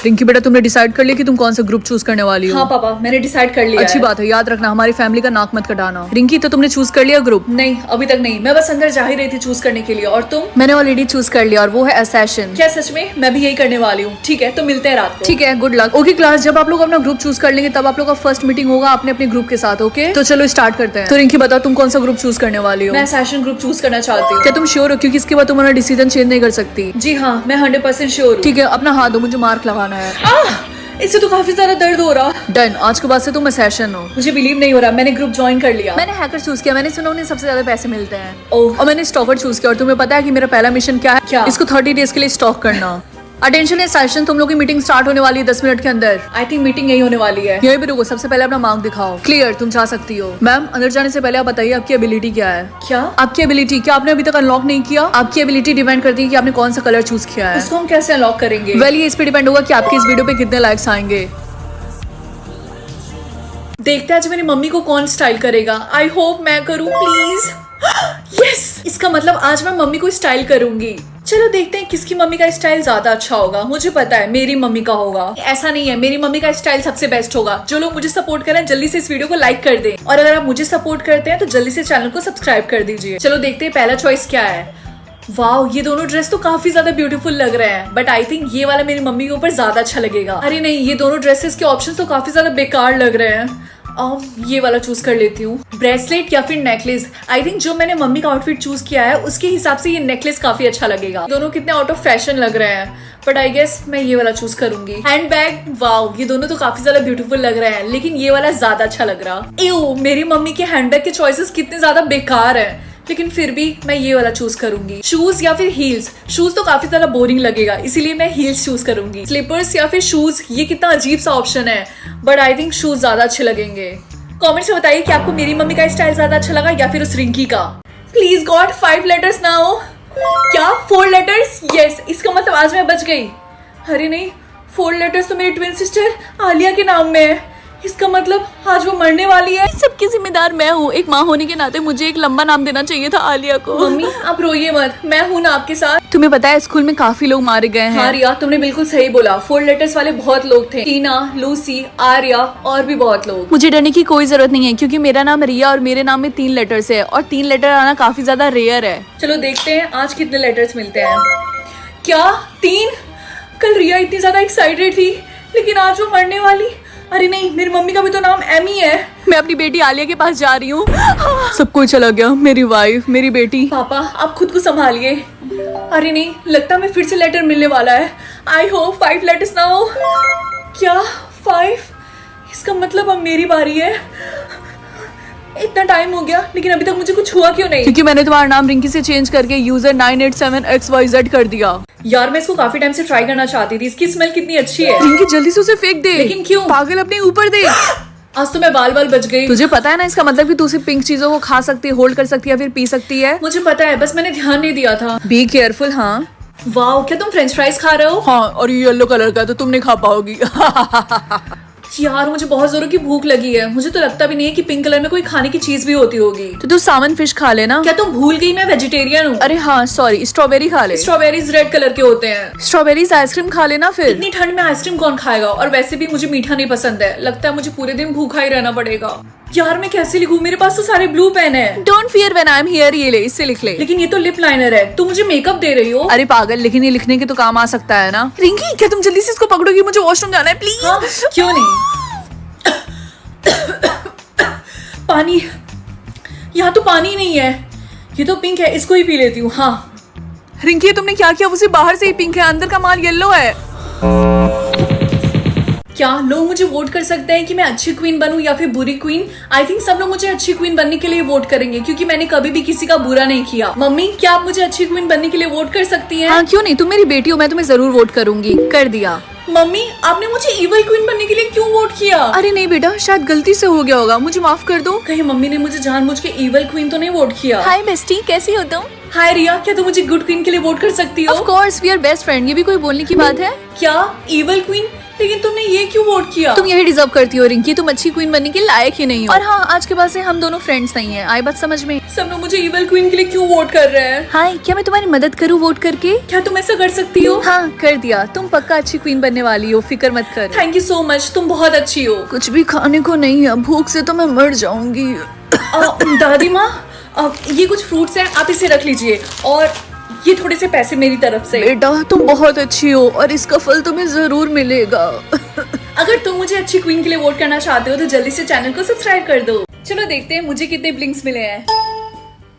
रिंकी बेटा तुमने डिसाइड कर लिया कि तुम कौन सा ग्रुप चूज करने वाली हो? हाँ पापा मैंने डिसाइड कर लिया अच्छी है। बात है, याद रखना हमारी फैमिली का नाक मत कटाना। रिंकी तो तुमने चूज कर लिया ग्रुप? नहीं अभी तक नहीं, मैं बस अंदर जा ही रही थी चूज करने के लिए। और तुम? मैंने ऑलरेडी चूज कर लिया और वो है असैसिन। क्या सच में? मैं भी यही करने वाली हूँ। ठीक है तो मिलते हैं रात को। ठीक है, गुड लक। ओके क्लास, जब आप लोग अपना ग्रुप चूज कर लेंगे तब आप लोग का फर्स्ट मीटिंग होगा अपने अपने ग्रुप के साथ। ओके तो चलो स्टार्ट करते हैं। तो रिंकी बताओ तुम कौन सा ग्रुप चूज करने वाली हो? मैं असैसिन ग्रुप चूज करना चाहती हूँ। क्या तुम श्योर हो? क्योंकि इसके बाद तुम अपना डिसीजन चेंज नहीं कर सकती। जी हाँ मैं 100% श्योर हूँ। ठीक है, अपना हाथ दो, मुझे मार्क लगाना है। इससे तो काफी ज्यादा दर्द हो रहा। डन, आज के बाद से तुम असैसिन हो। मुझे बिलीव नहीं हो रहा, मैंने ग्रुप ज्वाइन कर लिया। मैंने हैकर चूज किया, मैंने सुना उन्हें सबसे ज्यादा पैसे मिलते हैं। ओह और मैंने स्टॉकर चूज किया। और तुम्हें पता है कि मेरा पहला मिशन क्या है? क्या? इसको 30 डेज के लिए स्टॉक करना। अटेंशन है सेशन, तुम लोग की मीटिंग स्टार्ट होने वाली है 10 मिनट के अंदर। आई थिंक मीटिंग यही होने वाली है। यहीं पे रुको, सबसे पहले अपना मार्क दिखाओ। क्लियर, तुम जा सकती हो। मैम अंदर जाने से पहले आप बताइए आपकी एबिलिटी क्या है? क्या? आपकी एबिलिटी क्या आपने अभी तक अनलॉक नहीं किया? आपकी एबिलिटी डिपेंड करती है कि आपने कौन सा कलर चूज किया है। उसको हम कैसे अनलॉक करेंगे? वेल ये इस पे डिपेंड होगा कि आपके इस वीडियो पे कितने लाइक्स आएंगे। देखते हैं आज मेरी मम्मी को कौन स्टाइल करेगा। आई होप मैं करूँ प्लीज। यस, इसका मतलब आज मैं मम्मी को स्टाइल करूंगी। चलो देखते हैं किसकी मम्मी का स्टाइल ज्यादा अच्छा होगा। मुझे पता है मेरी मम्मी का होगा। ऐसा नहीं है, मेरी मम्मी का स्टाइल सबसे बेस्ट होगा। जो लोग मुझे सपोर्ट करें जल्दी से इस वीडियो को लाइक कर दें, और अगर आप मुझे सपोर्ट करते हैं तो जल्दी से चैनल को सब्सक्राइब कर दीजिए। चलो देखते हैं पहला चॉइस क्या है। वाओ, ये दोनों ड्रेस तो काफी ज्यादा ब्यूटीफुल लग रहे हैं, बट आई थिंक ये वाला मेरी मम्मी के ऊपर ज्यादा अच्छा लगेगा। अरे नहीं, ये दोनों ड्रेसेस के ऑप्शन तो काफी ज्यादा बेकार लग रहे हैं। ये वाला चूज कर लेती हूँ। ब्रेसलेट या फिर नेकलेस। आई थिंक जो मैंने मम्मी का आउटफिट चूज किया है उसके हिसाब से ये नेकलेस काफी अच्छा लगेगा। दोनों कितने आउट ऑफ फैशन लग रहे हैं, बट आई गेस मैं ये वाला चूज करूंगी। हैंडबैग, वाओ ये दोनों तो काफी ज्यादा ब्यूटीफुल लग रहे हैं, लेकिन ये वाला ज्यादा अच्छा लग रहा। एओ, मेरी मम्मी के हैंडबैग के चॉइसेस कितने ज्यादा बेकार है, लेकिन फिर भी मैं ये वाला चूज करूंगी। शूज या फिर हील्स। शूज तो काफी ज्यादा बोरिंग लगेगा, इसीलिए मैं हील्स चूज करूंगी। स्लीपर्स या फिर शूज, ये कितना अजीब सा ऑप्शन है, बट आई थिंक शूज ज्यादा अच्छे लगेंगे। कमेंट्स में बताइए कि आपको मेरी मम्मी का स्टाइल ज्यादा अच्छा लगा या फिर उस रिंकी का। प्लीज गॉड 5 लेटर्स ना हो। क्या 4 लेटर्स? यस, इसका मतलब आज मैं बच गई। अरे नहीं, 4 लेटर्स तो मेरी ट्विन सिस्टर आलिया के नाम में है। इसका मतलब आज वो मरने वाली है। सबकी जिम्मेदार मैं हूँ। एक माँ होने के नाते मुझे एक लंबा नाम देना चाहिए था आलिया को। मम्मी आप रोइए मत, मैं हूँ ना आपके साथ। तुम्हें पता है स्कूल में काफी लोग मारे गए हैं। हाँ रिया, तुमने बिल्कुल सही बोला। 4 लेटर्स वाले बहुत लोग थे। टीना, लूसी, आर्या और भी बहुत लोग। मुझे डरने की कोई जरूरत नहीं है, क्योंकि मेरा नाम रिया और मेरे नाम में 3 लेटर्स है, और 3 लेटर आना काफी ज्यादा रेयर है। चलो देखते हैं आज कितने लेटर्स मिलते हैं। क्या 3? कल रिया इतनी ज्यादा एक्साइटेड थी, लेकिन आज वो मरने वाली। अरे नहीं, मेरी मम्मी का भी तो नाम एमी है। मैं अपनी बेटी आलिया के पास जा रही हूँ। सब कुछ चला गया, मेरी वाइफ, मेरी बेटी। पापा आप खुद को संभालिए। अरे नहीं, लगता है मैं फिर से लेटर मिलने वाला है। आई होप 5 लेटर्स ना हो। क्या 5? इसका मतलब अब मेरी बारी है। इतना टाइम हो गया, लेकिन अभी तक मुझे कुछ हुआ क्यों नहीं? क्योंकि मैंने तुम्हारा नाम रिंकी से चेंज करके यूजर 987XYZ कर दिया। यार मैं इसको काफी टाइम से ट्राई करना चाहती थी। इसकी स्मेल कितनी अच्छी है। रिंकी जल्दी से उसे फेंक दे। लेकिन क्यों? पागल, अपने ऊपर दे। आज तो मैं बाल बाल बच गई। तुझे पता है ना इसका मतलब कि तू सिर्फ पिंक चीजों को खा सकती है, होल्ड कर सकती है, फिर पी सकती है। मुझे पता है, बस मैंने ध्यान नहीं दिया था। Be careful. हाँ वाओ, क्या तुम फ्रेंच फ्राइज खा रहे हो? हाँ, और ये येलो कलर का तो तुम नहीं खा पाओगी। यार मुझे बहुत जोरों की भूख लगी है। मुझे तो लगता भी नहीं है कि पिंक कलर में कोई खाने की चीज भी होती होगी। तो तू सामन फिश खा लेना। क्या तुम भूल गई मैं वेजिटेरियन हूँ? अरे हाँ सॉरी, स्ट्रॉबेरी खा ले। स्ट्रॉबेरीज रेड कलर के होते हैं। स्ट्रॉबेरीज आइसक्रीम खा लेना फिर। इतनी ठंड में आइसक्रीम कौन खाएगा? और वैसे भी मुझे मीठा नहीं पसंद है। लगता है मुझे पूरे दिन भूखा ही रहना पड़ेगा। यार मैं कैसे लिखूं? मेरे पास तो सारे ब्लू पेन है। Don't fear when I am here, ये ले, इससे लिख ले। लेकिन ये तो लिप लाइनर है। तुम मुझे मेकअप दे रही हो? अरे पागल, लेकिन ये लिखने के तो काम आ सकता है ना। रिंकी क्या तुम जल्दी से इसको पकड़ोगी? मुझे वॉशरूम जाना है प्लीज। हाँ, क्यों नहीं। पानी, यहाँ तो पानी नहीं है। ये तो पिंक है, इसको ही पी लेती हूँ। हाँ रिंकी तुमने क्या किया? उसे बाहर से ही पिंक है, अंदर का माल येलो है। क्या लोग मुझे वोट कर सकते हैं कि मैं अच्छी क्वीन बनूं या फिर बुरी क्वीन? आई थिंक सब लोग मुझे अच्छी क्वीन बनने के लिए वोट करेंगे, क्योंकि मैंने कभी भी किसी का बुरा नहीं किया। मम्मी क्या आप मुझे अच्छी क्वीन बनने के लिए वोट कर सकती हैं? हाँ क्यों नहीं, तुम मेरी बेटी हो, मैं तुम्हें जरूर वोट करूंगी। कर दिया। मम्मी आपने मुझे इविल क्वीन बनने के लिए क्यों वोट किया? अरे नहीं बेटा, शायद गलती से हो गया होगा, मुझे माफ कर दो। कहीं मम्मी ने मुझे जानबूझ के इविल क्वीन तो नहीं वोट किया? हाय बेस्टी, कैसी हो तुम? हाय रिया, क्या तुम मुझे गुड क्वीन के लिए वोट कर सकती हो? Of course we are best friend, ये भी कोई बोलने की बात है? क्या इवल क्वीन? लेकिन तुमने ये क्यों वोट किया? तुम यही डिजर्व करती हो रिंकी, तुम अच्छी क्वीन बनने के लायक ही नहीं हो। और हाँ, आज के बाद से हम दोनों फ्रेंड्स नहीं है, आई बात समझ में? सब लोग मुझे इवल क्वीन के लिए क्यों वोट कर रहे हैं? हाय, क्या मैं तुम्हारी मदद करूँ वोट करके? क्या तुम ऐसा कर सकती हो? हाँ, कर दिया। तुम पक्का अच्छी क्वीन बनने वाली हो, फिक्र मत कर। थैंक यू सो मच, तुम बहुत अच्छी हो। कुछ भी खाने को नहीं है, भूख से तो मैं मर जाऊंगी। दादी माँ, ये कुछ फ्रूट्स हैं, आप इसे रख लीजिए, और ये थोड़े से पैसे मेरी तरफ से। बेटा तुम बहुत अच्छी हो और इसका फल तुम्हें जरूर मिलेगा। अगर तुम मुझे अच्छी क्वीन के लिए वोट करना चाहते हो तो जल्दी से चैनल को सब्सक्राइब कर दो। चलो देखते हैं मुझे कितने ब्लिंक्स मिले हैं।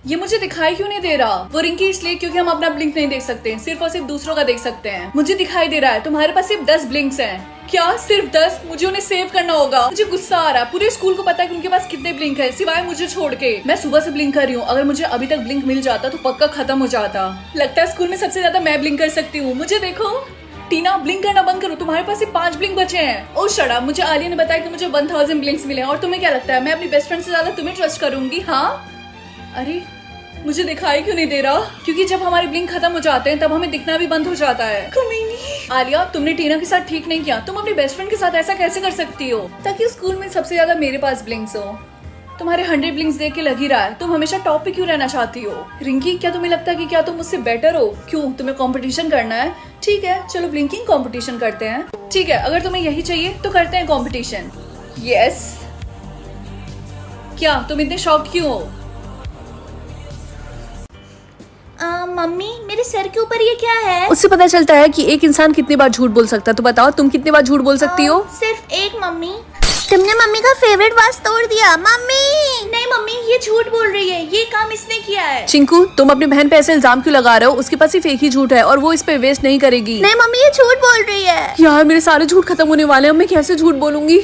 ये मुझे दिखाई क्यों नहीं दे रहा? वो रिंकी इसलिए क्योंकि हम अपना ब्लिंक नहीं देख सकते, सिर्फ और सिर्फ दूसरों का देख सकते हैं। मुझे दिखाई दे रहा है, तुम्हारे पास सिर्फ 10 ब्लिंक्स हैं। क्या सिर्फ 10? मुझे उन्हें सेव करना होगा। मुझे गुस्सा आ रहा है, पूरे स्कूल को पता है कि उनके पास कितने ब्लिंक है, सिवाय मुझे छोड़ के। मैं सुबह से ब्लिंक कर रही हूँ, अगर मुझे अभी तक ब्लिंक मिल जाता तो पक्का खत्म हो जाता। लगता है स्कूल में सबसे ज्यादा मैं ब्लिंक कर सकती हूँ। मुझे देखो। टीना, ब्लिंक करना बंद करो, तुम्हारे पास सिर्फ 5 ब्लिंक बचे हैं। ओ शट अप, मुझे आलिया ने बताया कि मुझे 1000 ब्लिंक्स मिले हैं। और तुम्हें क्या लगता है मैं अपनी बेस्ट फ्रेंड से ज्यादा तुम्हें ट्रस्ट करूंगी? हाँ, अरे मुझे दिखाई क्यों नहीं दे रहा? क्योंकि जब हमारे ब्लिंक खत्म हो जाते हैं तब हमें दिखना भी बंद हो जाता है। कमीनी। आलिया, तुमने टीना के साथ ठीक नहीं किया। तुम अपनी बेस्ट फ्रेंड के साथ ऐसा कैसे कर सकती हो? ताकि स्कूल में सबसे ज्यादा मेरे पास ब्लिंक्स हो। तुम्हारे 100 ब्लिंक्स देख के लग ही रहा है, तुम हमेशा टॉप पे क्यों रहना चाहती हो? रिंकी, क्या तुम्हें लगता है कि क्या तुम मुझसे बेटर हो? क्यों, तुम्हें कंपटीशन करना है? ठीक है, चलो ब्लिंकिंग कंपटीशन करते हैं। ठीक है, अगर तुम्हें यही चाहिए तो करते हैं कंपटीशन। यस। क्या तुम इतने शॉक्ड क्यों हो? मम्मी, मेरे सर के ऊपर ये क्या है? उससे पता चलता है कि एक इंसान कितनी बार झूठ बोल सकता है। तो बताओ तुम कितनी बार झूठ बोल सकती हो? सिर्फ एक। मम्मी, तुमने मम्मी का फेवरेट वास तोड़ दिया। मम्मी नहीं, मम्मी ये झूठ बोल रही है, ये काम इसने किया है। चिंकू, तुम अपनी बहन पे ऐसे इल्जाम क्यों लगा रहे हो? उसके पास सिर्फ एक ही झूठ है और वो इस पे वेस्ट नहीं करेगी। नहीं मम्मी, ये झूठ बोल रही है। यार मेरे सारे झूठ खत्म होने वाले हैं, मैं कैसे झूठ बोलूंगी?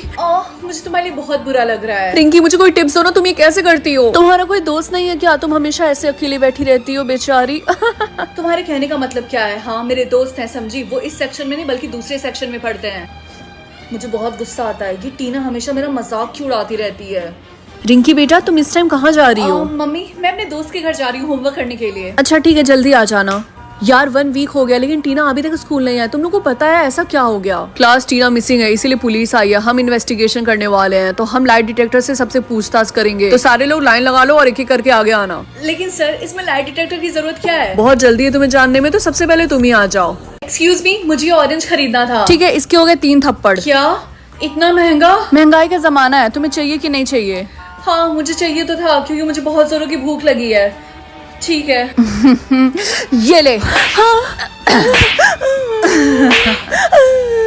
मुझे तुम्हारे लिए बहुत बुरा लग रहा है। रिंकी, मुझे कोई टिप्स दो ना, तुम ये कैसे करती हो? तुम्हारा कोई दोस्त नहीं है क्या? तुम हमेशा ऐसे अकेली बैठी रहती हो बेचारी। तुम्हारे कहने का मतलब क्या है? हाँ, मेरे दोस्त हैं, समझी। वो इस सेक्शन में नहीं बल्कि दूसरे सेक्शन में पढ़ते हैं। मुझे बहुत गुस्सा आता है, ये टीना हमेशा मेरा मजाक क्यों उड़ाती रहती है। रिंकी बेटा, तुम इस टाइम कहाँ जा रही हो? मम्मी, मैं अपने दोस्त के घर जा रही हूँ होमवर्क करने के लिए। अच्छा ठीक है, जल्दी आ जाना। यार 1 वीक हो गया लेकिन टीना अभी तक स्कूल नहीं आया। तुम लोग को पता है ऐसा क्या हो गया? क्लास टीना मिसिंग है, इसीलिए पुलिस आई है। हम इन्वेस्टिगेशन करने वाले हैं, तो हम लाइट डिटेक्टर से सबसे पूछताछ करेंगे। तो सारे लोग लाइन लगा लो और एक एक करके आगे आना। लेकिन सर, इसमें लाइट डिटेक्टर की जरूरत क्या है? बहुत जल्दी है तुम्हें जानने में, तो सबसे पहले तुम ही आ जाओ। एक्सक्यूज मी, मुझे ऑरेंज खरीदना था। ठीक है, इसके हो गए 3 थप्पड़। क्या इतना महंगा? महंगाई का जमाना है, तुम्हें चाहिए कि नहीं चाहिए? हाँ, मुझे चाहिए तो था क्योंकि मुझे बहुत जोरों की भूख लगी है। ठीक है। ये ले।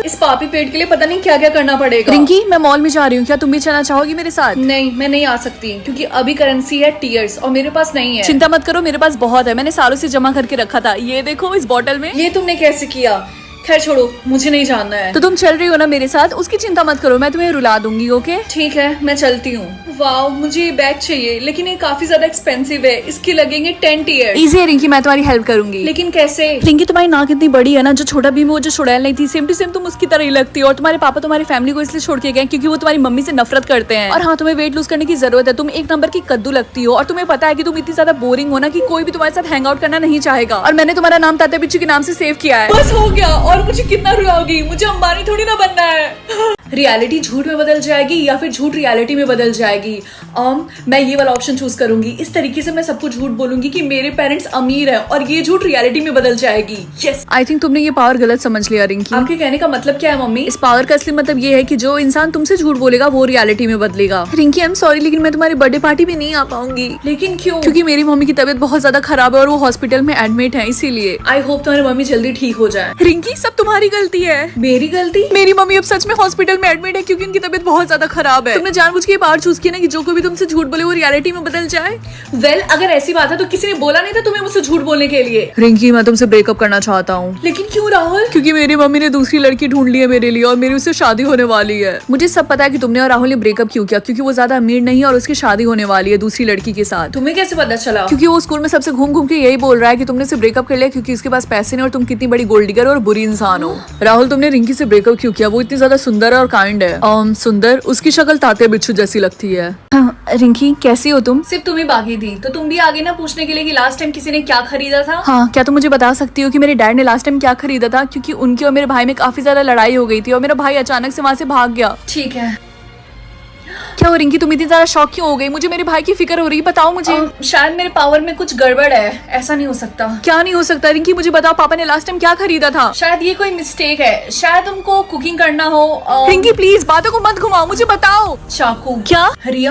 इस पापी पेट के लिए पता नहीं क्या क्या करना पड़ेगा। रिंकी, मैं मॉल में जा रही हूँ, क्या तुम भी चलना चाहोगी मेरे साथ? नहीं, मैं नहीं आ सकती क्योंकि अभी करेंसी है टीयर्स और मेरे पास नहीं है। चिंता मत करो, मेरे पास बहुत है, मैंने सालों से जमा करके रखा था। ये देखो इस बोतल में। ये तुमने कैसे किया? खैर छोड़ो, मुझे नहीं जानना है। तो तुम चल रही हो ना मेरे साथ, उसकी चिंता मत करो, मैं तुम्हें रुला दूंगी। ओके ठीक है, मैं चलती हूँ। वाओ, मुझे ये बैग चाहिए लेकिन ये काफी ज्यादा एक्सपेंसिव है, इसके लगेंगे 10 टीयर्स। इजी है रिंकी, मैं तुम्हारी हेल्प करूंगी। लेकिन कैसे? रिंकी, तुम्हारी नाक इतनी बड़ी है ना, जो छोटा भीम वो जो छुड़ैल नहीं थी, सेम टू सेम तुम उसकी तरह ही लगती हो। और तुम्हारे पापा तुम्हारी फैमिली को इसलिए छोड़ के गए क्योंकि वो तुम्हारी मम्मी से नफरत करते हैं। और हाँ, तुम्हें वेट लूज करने की जरूरत है। तुम 1 नंबर की कद्दू लगती हो और तुम्हें पता है कि तुम इतनी ज्यादा बोरिंग हो ना कि कोई भी तुम्हारे साथ हैंग आउट करना नहीं चाहेगा। और मैंने तुम्हारा नाम तात्या बिच्छू के नाम से सेव किया है। बस हो गया। और मुझे कितना रुलाओगी? मुझे अंबानी थोड़ी ना बनना है। रियलिटी झूठ में बदल जाएगी या फिर झूठ रियलिटी में बदल जाएगी? मैं ये वाला ऑप्शन चूज करूंगी। इस तरीके से मैं सबको झूठ बोलूंगी कि मेरे पेरेंट्स अमीर हैं और ये झूठ रियलिटी में बदल जाएगी। यस। आई थिंक तुमने ये पावर गलत समझ लिया रिंकी। आपके कहने का मतलब क्या है मम्मी? इस पावर का असली मतलब ये है कि जो इंसान तुमसे झूठ बोलेगा वो रियलिटी में बदलेगा। रिंकी, आई एम सॉरी लेकिन मैं तुम्हारी बर्थडे पार्टी में नहीं आ पाऊंगी। लेकिन क्यों? क्योंकि मेरी मम्मी की तबीयत बहुत ज्यादा खराब है और वो हॉस्पिटल में एडमिट है, इसीलिए। आई होप तुम्हारी मम्मी जल्दी ठीक हो जाए। रिंकी, सब तुम्हारी गलती है। मेरी गलती? मेरी मम्मी अब सच में हॉस्पिटल में एडमिट है क्योंकि उनकी तबीयत बहुत ज्यादा खराब है। तुमने जानबूझ के ये पावर चूज किया ना कि जो कोई भी तुमसे झूठ बोले वो रियलिटी में बदल जाए। वेल, अगर ऐसी बात है तो किसी ने बोला नहीं था तुम्हें मुझसे झूठ बोलने के लिए। रिंकी, मैं तुमसे ब्रेकअप करना चाहता हूँ। लेकिन क्यों राहुल? क्योंकि मेरी मम्मी ने दूसरी लड़की ढूंढ ली है मेरे लिए और मेरी उससे शादी होने वाली है। मुझे सब पता है कि तुमने और राहुल ने ब्रेकअप क्यों किया, क्योंकि वो ज्यादा अमीर नहीं है और उसकी शादी होने वाली है दूसरी लड़की के साथ। तुम्हें कैसे पता चला? क्योंकि वो स्कूल में सबसे घूम घूम के यही बोल रहा है कि तुमने उससे ब्रेकअप कर लिया क्योंकि उसके पास पैसे नहीं और तुम कितनी बड़ी गोल्ड डिगर और बुरी इंसान हो। राहुल, तुमने रिंकी से ब्रेकअप क्यों किया? वो इतनी ज्यादा सुंदर है और काइंड है। सुंदर, उसकी शक्ल तात्या बिच्छू जैसी लगती है। रिंकी कैसी हो तुम? सिर्फ तुम ही बाकी थी तो तुम भी आगे ना पूछने के लिए कि लास्ट टाइम किसी ने क्या खरीदा था। हाँ, क्या तुम मुझे बता सकती हो कि मेरे डैड ने लास्ट टाइम क्या खरीदा था? क्योंकि उनकी और मेरे भाई में काफी ज्यादा लड़ाई हो गई थी और मेरा भाई अचानक से वहाँ से भाग गया। ठीक है। क्या हो रिंकी, तुम इतनी ज्यादा शॉक क्यों हो गई? मुझे मेरे भाई की फिक्र हो रही है, बताओ मुझे। शायद मेरे पावर में कुछ गड़बड़ है, ऐसा नहीं हो सकता। क्या नहीं हो सकता रिंकी, मुझे बताओ पापा ने लास्ट टाइम क्या खरीदा था? शायद ये कोई मिस्टेक है, शायद उनको कुकिंग करना हो। रिंकी प्लीज बातों को मत घुमाओ, मुझे बताओ। चाकू। क्या? रिया